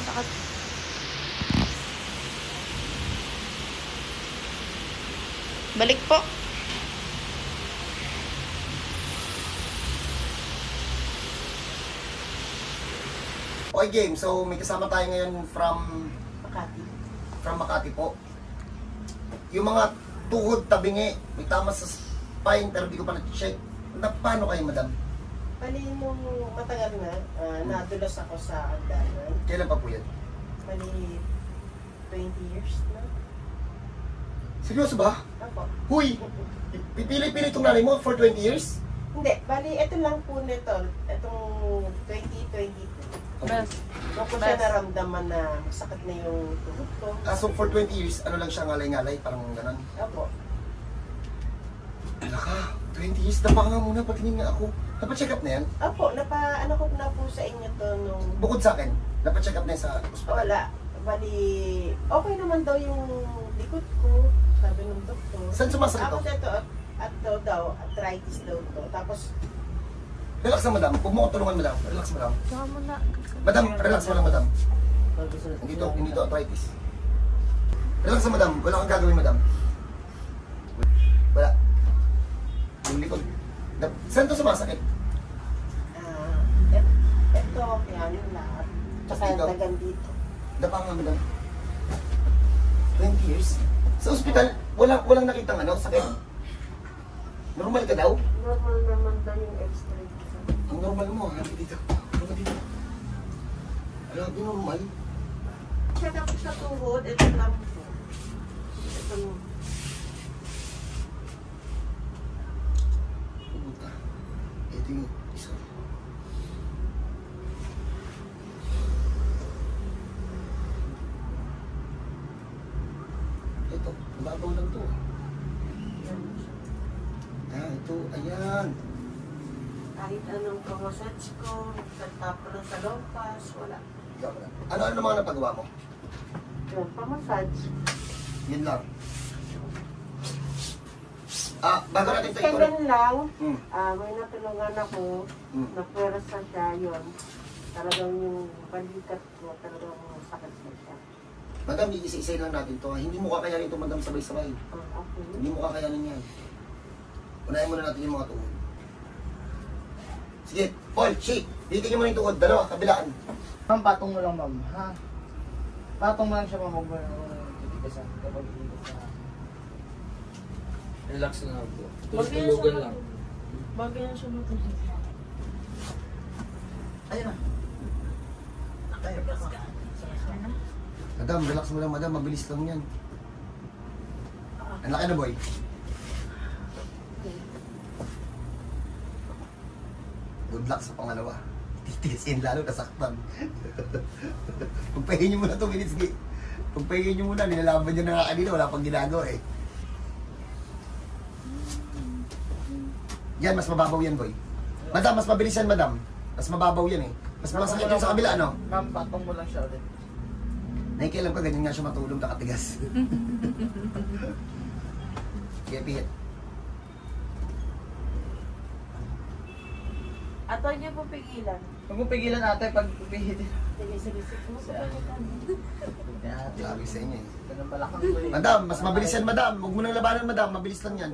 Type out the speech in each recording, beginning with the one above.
Sakit. Balik po. Okay, game. So, may kasama tayo ngayon from Makati. Makati po. Yung mga tuhod, tabingi, may tama sa spine, pero di ko pa na-check. Paano kayo, madam? Bali, nung matagal na, nadulas ako sa agdanan. Kailan pa po yan? Bali, 20 years na. Seryoso ba? Ako. Huy! Pipili-pili itong nanay mo for 20 years? Hindi, bali, ito lang po nito. Itong 2022. Best. Doon ko siya naramdaman na masakit na yung tuhod ko. So for 20 years, ano lang siya, ngalay-ngalay, parang gano'n? Ako. Ala ka, 20 years, napa nga muna, patingin nga ako. Napa-check up na yan? Ako, ano ko na po sa inyo to nung... Bukod sa akin, napa-check up na yan sa hospital? Wala. Bali, okay naman daw yung likod ko, sabi ng doktor. Saan sumasakit to? Tapos ito, at daw, arthritis daw to. Tapos, Relax na, madam. Huwag mo ko tulungan, madam. Relax, madam. Saka mo na. Madam, relax mo lang, madam. Hindi to arthritis. Relax na, madam. Wala kang gagawin, madam. Wala. Yung likod. Saan to sumasakit? ito, kaya yung lahat. Tsaka Dito? dagan dito. Dapa nga, madam. 20 years? Sa ospital, walang nakitang ano, sakit. Normal ka daw? Normal naman daw yung x-ray. Ang normal mo, habi dito. Habi dito. Habi normal. Check up sa tuhod, ito lang po. Ito mo. Pumunta. Ito yung isa. Ito, mababaw lang to. Ito, ayan. Kahit anong pamassage ko, nagtapo lang sa lompas, wala. Ano naman ang napagawa mo? Yun, pamassage. Yun lang. Bago natin ito Kailan lang, Hmm. may natulungan ako, Hmm. na-pwersa siya yun. Talagang yung balikat ko, talagang sakit na siya. Madam, isa-isay lang natin to. Hindi mo kakayanin ito, madam, sabay-sabay. Okay. Hindi mo kakayanin yan. Unahin muna natin yung mga tuhod. Sige, Paul, shake. Bitin niyo muna yung tuhod. Dalawa, kabilaan. Ma'am, patong mo lang, ma'am. Ha? Patong mo lang siya, ma'am. Huwag mo titigasan kapag iikot ka. Relax na po. Tulugan lang. Bagay na siya matulog. Ayun na. Madam, relax mo lang, madam. Mabilis lang yan. Ang laki na, boy. Good luck sa pangalawa. Titiisin lalo, nasaktan. Pagpahingin nyo muna 2 minutes, Gi. Pagpahingin nyo muna, nilalaban nyo na nga kanina, wala pang ginagawa eh. Yan, mas mababaw yan, boy. Madam, mas mabilis yan, madam. Mas mababaw yan eh. Mas masakit yung sa kabila, ano? Ma'am, patong mo lang siya ulit. Nakikialam ka, ganyan nga siya matulog, nakatigas. Sige, pihit. At huwag niyo po pigilan. Huwag mo pigilan ate pag pihitin. Sige. Sabi sa inyo eh. Ganun balakang ko eh. Madam, mas mabilis yan, madam. Huwag mo nang labanan, madam. Mabilis lang yan.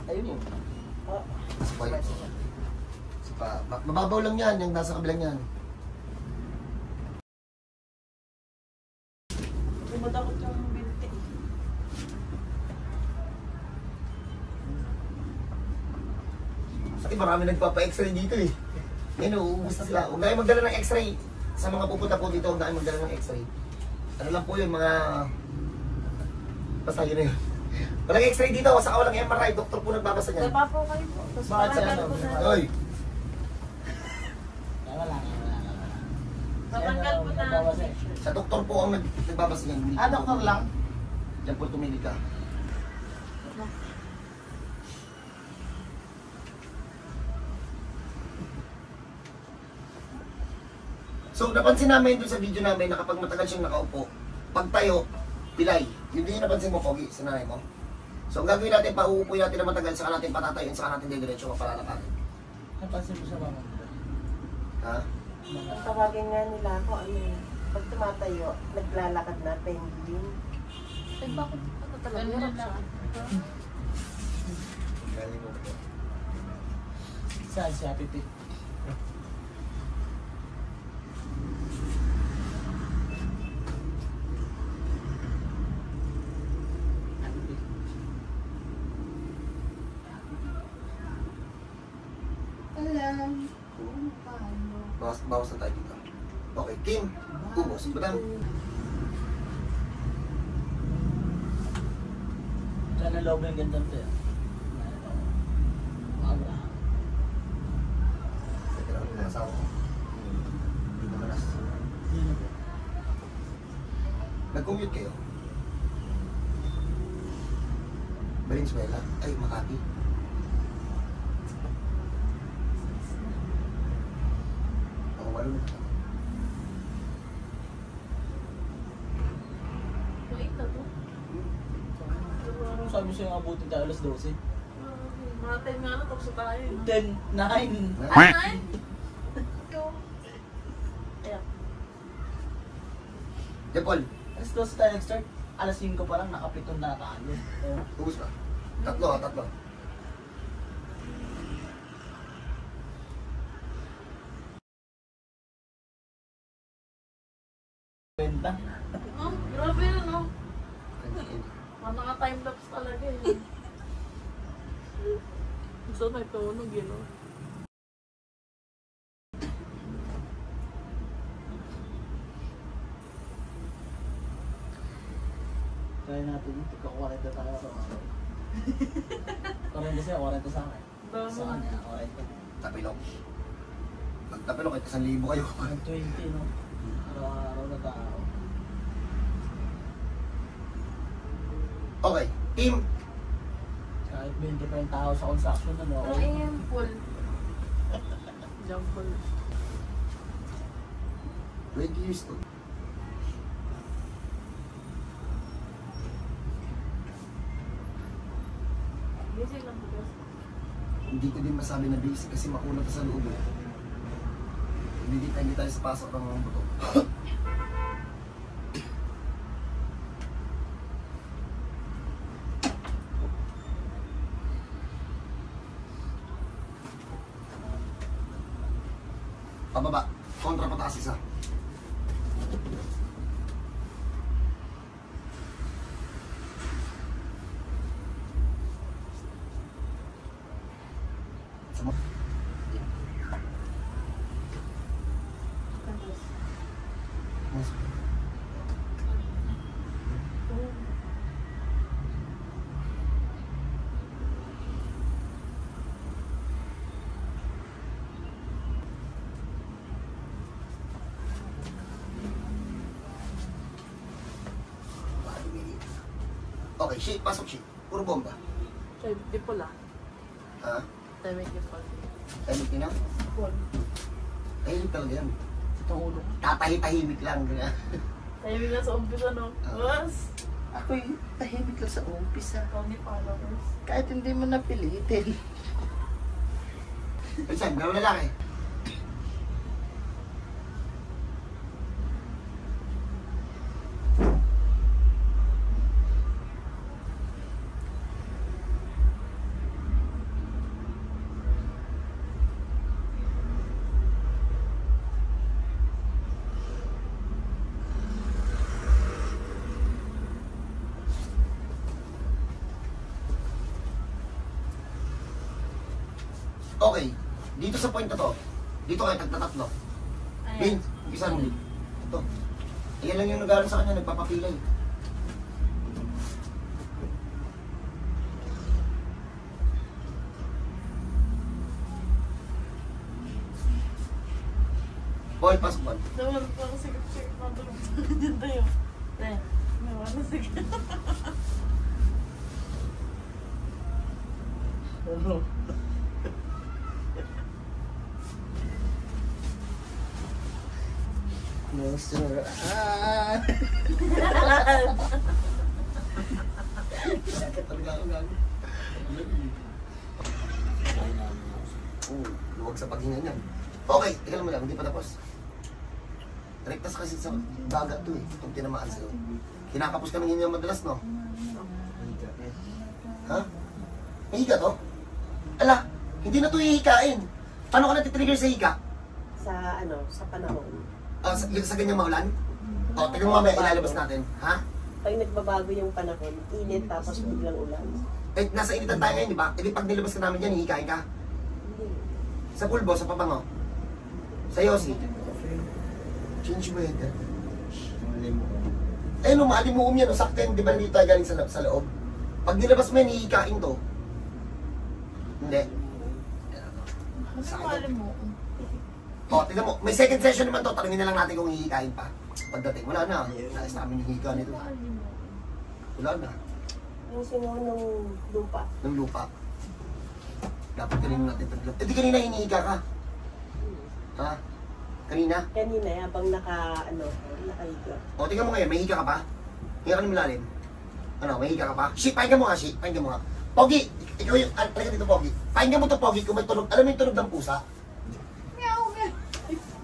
Ayun mo. Sabay. Mababaw lang yan, yung nasa kabilang yan. Tumatakot yung binti. Kasi marami nagpapa-x-ray dito eh. Ngayon, uubos na sila. Huwag na kayo magdala ng x-ray. Sa mga pupunta po dito, huwag na kayo magdala ng x-ray. Ano lang po yun, mga... Basta yun na yun. Walang x-ray dito, saka walang MRI. Doktor po nagbabasa niyan. Dapa po kayo po. Tapos Bakit siya patanggal ano? ko na. Oy! Wala. Patanggal ko na. Sa doktor po ang nagbabasa niyan. Hindi po Doktor lang? Diyan po tumili ka. So, napansin namin doon sa video namin na kapag matagal siyang nakaupo, pag tayo, pilay. Yun din yung napansin mo, Pogi, sa nanay mo. So, ang gagawin natin, pauupo natin na matagal, saka natin patatayin, saka natin didiretso mapalalakarin. Napansin mo siya mama. Ha? Ang tawagin nga nila ako, ano eh, pag tumatayo, naglalakad na pending. Ay, bakit? Ano talaga? Ganun Hirap lang. siya. Galing mo po. Saan si Happy Pit? Alam kung paano. Bawas na tayo dito. Okay, Kim. Ubos. Madam. Saan ang loob ng gandang to? Maga. Teka lang, may asawa ko. Hindi na manas. Yun na po. Nag-commute kayo? Valenzuela? Ay, Makati. Ako malunod ka. Wait na to. Anong sabi sa'yo abutin tayo alas 12? Mga 10 nga na, tapos na tayo. 10, 9. Ay! Go. Ayan. Jepol, Alas 12 tayo nag-start. Alas 5 pa lang, nakapiton na tayo. ubos ka. Tatlo ha, tatlo. Benta. Oh, grabe na, no? Mga naka-time-lapse talaga eh. Gusto may tunog yun, no? Try natin yun, tigka-40 tayo sa araw. 40 siya, 40 sa akin. Sa kanya, 40. Tapilok. Magtapilok, kahit 1,000 kayo. 20, no? Araw-araw na tao. Okay, team. Kahit 20 pa yung tao sa construction, ano? Ang ingin full. Jump full. 20 years to. Busy lang po guys. Hindi ko din masabi na busy kasi makunat sa loob. Hindi tayo sa pasok ng mga buto. Pababa. Kontra pataas isa. Sama. Mas. Okay, shake. Pasok shake. Puro bomba. Siya, di pula. Ha? Timing yung full. Tahimik din lang? Full. Tahimik talaga yan. Ito ulo. Tahimik lang. Ganyan. Timing nga sa umpisa, no? Was! Ako'y tahimik lang sa umpisa. Tony followers. Kahit hindi mo napilitin. Pinsan, gano'n lalaki. Okay, dito sa point na to, dito kayo tagtatatlo. Bin, Ayan. umpisa mo din. Ito. Ayan lang yung nag-aaral sa kanya, nagpapapilay. Boy, pasok mo. Naman pa ako sige. Matulog dyan tayo. Naman na sige. Ano? Close your eyes. Talaga ako gago. Luwag sa paghinga niyan. Okay, teka lang mo lang, hindi pa tapos. Rektas kasi sa baga to eh, itong tinamaan sa'yo. Kinakapos ka ng hinga madalas, no? Ha? Higa to? Ala, hindi na to hihikain. Paano ka natitrigger sa hika? Sa panahon. Sa ganyang maulan? O, tignan mo mamaya, ilalabas natin. Ha? Pag nagbabago yung panahon, init tapos biglang ulan. Eh, nasa initan tayo ngayon, di ba? Eh, di pag nilabas ka namin dyan, hihikain ka. Sa pulbo, sa pabango. Sa Yossi. Change weather. Eh, no, maalimuum yan. O, sakten, di ba nandito tayo galing sa loob? Pag nilabas mo yan, hihikain to. Hindi. Ano malim mo? O, tignan mo. May second session naman to. Tanungin na lang natin kung hihikain pa. Pagdating, wala na. Nais namin yung hika nito. Wala na. Yung singaw ng lupa. Ng lupa. Dapat kanina natin taglap. Eh, di kanina hinihiga ka. Ha? Kanina? Kanina, habang nakahiga. O, tingnan mo ngayon, may higa ka pa? Higa ka ng malalim. Ano, may higa ka pa? Shi, pakinggan mo nga, Shi. Pakinggan mo nga. Pogi, ikaw yung, talaga dito, Pogi. Pakinggan mo to, Pogi, kung may tunog. Alam mo yung tunog ng pusa? Meow, meow.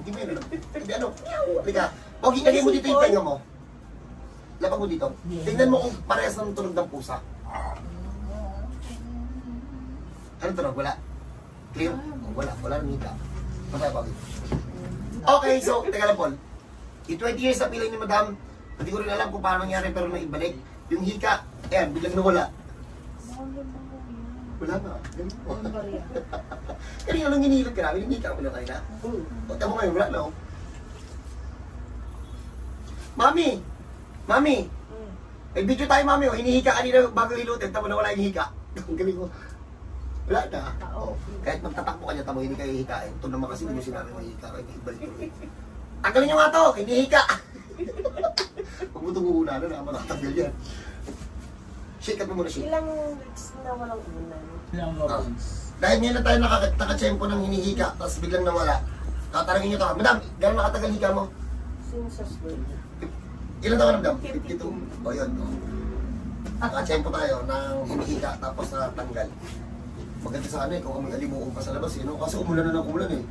Hindi mo yun, ano? Hindi, ano? Halika. Pogi, lagay mo dito yung tenga mo. Lapag mo dito. Tingnan mo kung parehas ng tunog ng pusa. Ano tunog? Wala? Clear? Oh, wala. Wala nang higa. Matay, Pogi. Okay, so, teka lang, Paul. Yung 20 years na pilay ni Madam, hindi ko rin alam kung paano nangyari pero naibalik. Yung hika, ayan, biglang nawala. Wala na. Kanina nung hinihilog ka namin, hindi ka mo na kayo na. O, tama ngayon, wala na. Mami! Mami! May video tayo, Mami. O, hinihika kanina bago hilutin, tama na wala yung hika. Ang galing mo. Wala na. O, kahit magtatakbo ka niya, tamo, hindi kayo hihikain. Ito naman kasi hindi sinabi mo hihika kayo, ibalik ko rin. Tanggalin nyo nga to, hinihika! Huwag mo tumuhuna na, matatanggal yan. Shake up mo muna, shake. Ilang weeks na walang ulan. Ilang months. Dahil ngayon na tayo nakatsempo ng hinihika, tapos biglang nawala. Tatarangin nyo to. Madam, gano'n nakatagal hika mo? Since sa school. Ilan taon na, Madam? 52. O yun, o. Nakatsempo tayo ng hinihika, tapos natanggal. Maganda sana eh, kung may alimuong pa sa labas eh, no? Kasi umulan na ng umulan eh.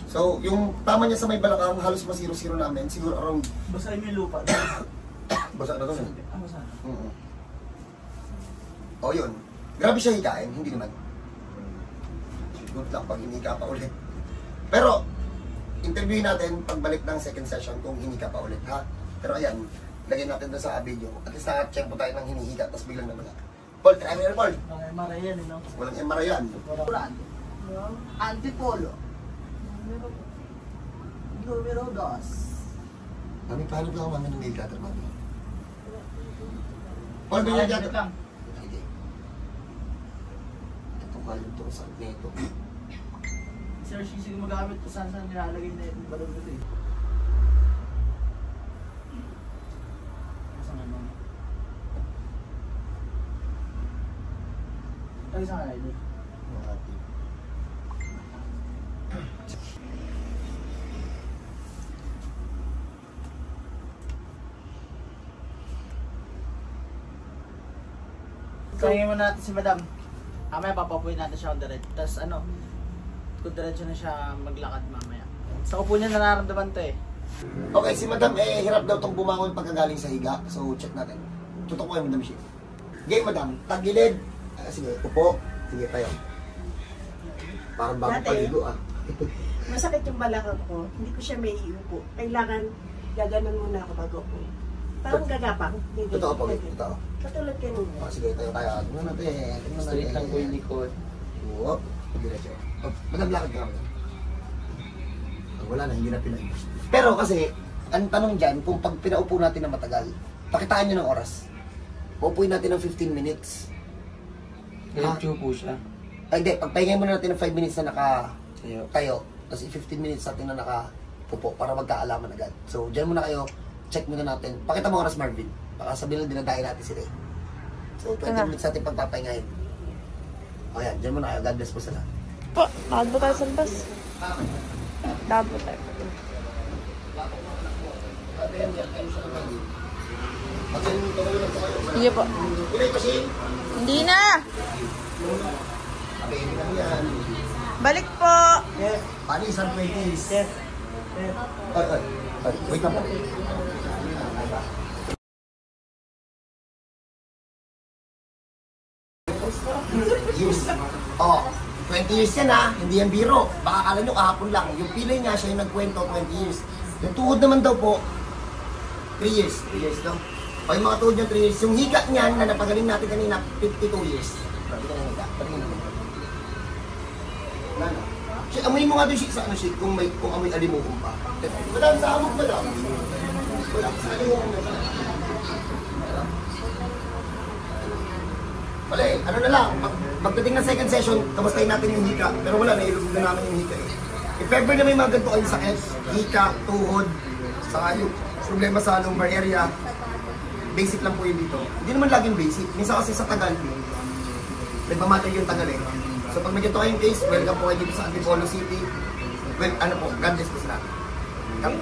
So, yung tama niya sa may balakang, halos masiro-siro namin, siguro around... Basahin mo yung lupa. Basa na to eh. Basa na. O yun. Grabe siya hikain, hindi naman. Good luck pag hinika pa ulit. Pero, interviewin natin pagbalik ng second session kung hinika pa ulit, ha? Pero ayan, lagyan natin doon sa video. At least na-check po tayo ng hinihiga, tapos biglang nawala. Paul, try mo yan, Paul. Okay, marayan, no? Walang MRI yan. Ulan. Antipolo. Numero 2. Mami, paano ba ako mami ng nail cutter, mami? Paul, may nail cutter. lang. Sige. Ito kalim to sa neto. Sir, sisi gumagamit kung saan nilalagay na yung balon dito eh. Saan ano? Ay, saan nga ito? Kaya mo natin si Madam. Mamaya papapuin natin siya on the red. Tapos ano, kung diretso na siya maglakad mamaya. Sa upo niya nararamdaman to eh. Okay, si Madam hirap daw itong bumangon pagkagaling sa higa. So, check natin. Tutok ko kayo, Madam Shea. Game, Madam. Tagilid. Sige, upo. Sige, tayo. Parang bago Dati, paligo, masakit yung balakang ko. Hindi ko siya may iupo. Kailangan gaganon muna ako bago ko. Parang gagapang. Totoo po, totoo. Katulad kanina. Sige, tayo tayo. Tingnan natin. Straight lang po yung likod. Whoop. Diretso. Madam, lakad ka naman. Wala na, hindi na pinay. Pero kasi, ang tanong dyan, kung pag pinaupo natin na matagal, pakitaan nyo ng oras. Uupuin natin ng 15 minutes. Diretso po siya. Ay, hindi. Pagpahingay muna natin ng 5 minutes na tayo. Tapos 15 minutes natin na nakapupo para magkaalaman agad. So, dyan muna kayo. Check muna natin. Pakita mo oras, Marvin. Baka sabihin lang dinadahin natin sila eh. So, 20 minutes natin pagpapahingahin. O yan, dyan muna kayo. God bless po sila. Po, nakad po tayo sa labas. Nakad po tayo. Sige po. Pinay kasi. Hindi na! Abay, lang yan. Balik po. Yes. Paano isang 20s? Yes. Wait lang po. Years. Oh, 20 years yan ha, hindi yan biro. Baka akala nyo kahapon lang. Yung pilay niya, siya yung nagkwento, 20 years. Yung tuhod naman daw po, 3 years. 3 years daw. O yung mga tuhod niya, 3 years. Yung higa niyan, na napagaling natin kanina, 52 years. Grabe ka na higa. Patingin mo. Wala na. Siya, amoyin mo nga doon sa ano siya, kung amoy alimuhong pa. Madam, sa amok madam. Wala, sa alimuhong na. Wala eh, ano na lang, pagdating ng second session, kamustahin natin yung hika. Pero wala, nailugod na namin yung hika eh. If ever na may mga ganito kayong sakit, hika, tuhod, saka yung problema sa lumbar area, basic lang po yun dito. Hindi naman laging basic. Minsan kasi sa Tagal, nagmamatay yung Tagal eh. So pag may ganito kayong case, welcome po kayo dito sa Antipolo City. Well, ano po, God bless po sila. Come.